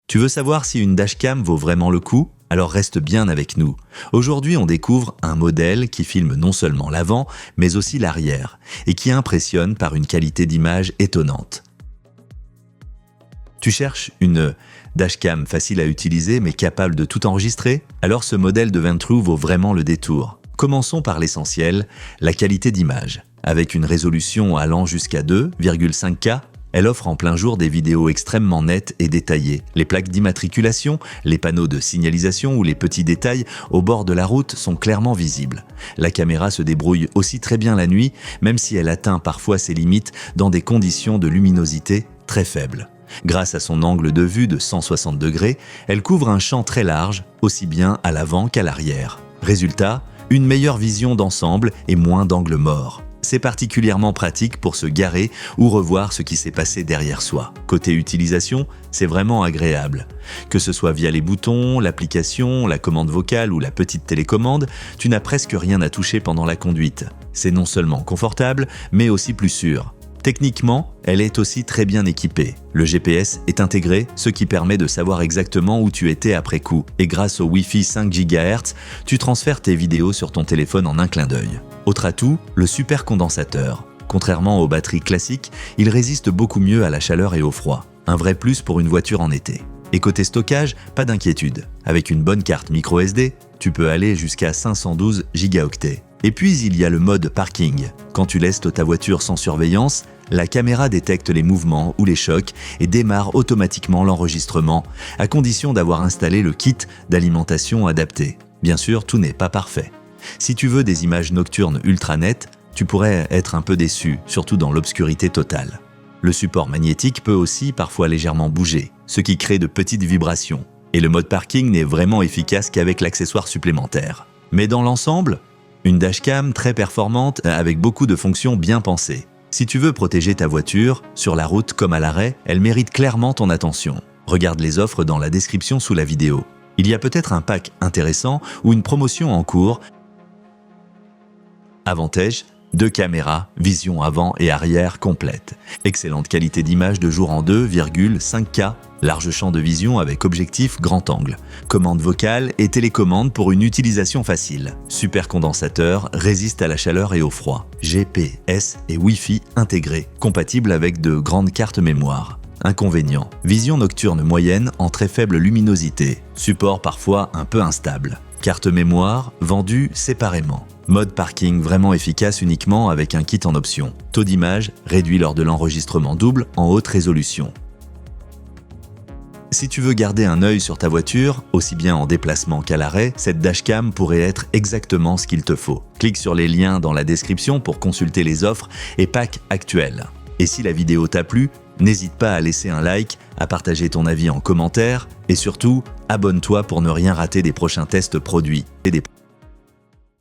Tu veux savoir si une dashcam vaut vraiment le coup? Alors reste bien avec nous. Aujourd'hui, on découvre un modèle qui filme non seulement l'avant, mais aussi l'arrière, et qui impressionne par une qualité d'image étonnante. Tu cherches une dashcam facile à utiliser mais capable de tout enregistrer? Alors ce modèle de Ventrue vaut vraiment le détour. Commençons par l'essentiel, la qualité d'image. Avec une résolution allant jusqu'à 2,5K, elle offre en plein jour des vidéos extrêmement nettes et détaillées. Les plaques d'immatriculation, les panneaux de signalisation ou les petits détails au bord de la route sont clairement visibles. La caméra se débrouille aussi très bien la nuit, même si elle atteint parfois ses limites dans des conditions de luminosité très faibles. Grâce à son angle de vue de 160 degrés, elle couvre un champ très large, aussi bien à l'avant qu'à l'arrière. Résultat, une meilleure vision d'ensemble et moins d'angles morts. C'est particulièrement pratique pour se garer ou revoir ce qui s'est passé derrière soi. Côté utilisation, c'est vraiment agréable. Que ce soit via les boutons, l'application, la commande vocale ou la petite télécommande, tu n'as presque rien à toucher pendant la conduite. C'est non seulement confortable, mais aussi plus sûr. Techniquement, elle est aussi très bien équipée. Le GPS est intégré, ce qui permet de savoir exactement où tu étais après coup. Et grâce au Wi-Fi 5 GHz, tu transfères tes vidéos sur ton téléphone en un clin d'œil. Autre atout, le supercondensateur. Contrairement aux batteries classiques, il résiste beaucoup mieux à la chaleur et au froid. Un vrai plus pour une voiture en été. Et côté stockage, pas d'inquiétude. Avec une bonne carte microSD, tu peux aller jusqu'à 512 gigaoctets. Et puis il y a le mode parking. Quand tu laisses ta voiture sans surveillance, la caméra détecte les mouvements ou les chocs et démarre automatiquement l'enregistrement, à condition d'avoir installé le kit d'alimentation adapté. Bien sûr, tout n'est pas parfait. Si tu veux des images nocturnes ultra nettes, tu pourrais être un peu déçu, surtout dans l'obscurité totale. Le support magnétique peut aussi parfois légèrement bouger, ce qui crée de petites vibrations. Et le mode parking n'est vraiment efficace qu'avec l'accessoire supplémentaire. Mais dans l'ensemble, une dashcam très performante avec beaucoup de fonctions bien pensées. Si tu veux protéger ta voiture, sur la route comme à l'arrêt, elle mérite clairement ton attention. Regarde les offres dans la description sous la vidéo. Il y a peut-être un pack intéressant ou une promotion en cours. Avantage, 2 caméras, vision avant et arrière complète. Excellente qualité d'image de jour en 2,5K. Large champ de vision avec objectif grand angle. Commande vocale et télécommande pour une utilisation facile. Supercondensateur, résiste à la chaleur et au froid. GPS et Wi-Fi intégrés, compatible avec de grandes cartes mémoire. Inconvénient, vision nocturne moyenne en très faible luminosité. Support parfois un peu instable. Carte mémoire vendue séparément. Mode parking vraiment efficace uniquement avec un kit en option. Taux d'image réduit lors de l'enregistrement double en haute résolution. Si tu veux garder un œil sur ta voiture, aussi bien en déplacement qu'à l'arrêt, cette dashcam pourrait être exactement ce qu'il te faut. Clique sur les liens dans la description pour consulter les offres et packs actuels. Et si la vidéo t'a plu, n'hésite pas à laisser un like, à partager ton avis en commentaire et surtout, abonne-toi pour ne rien rater des prochains tests produits et des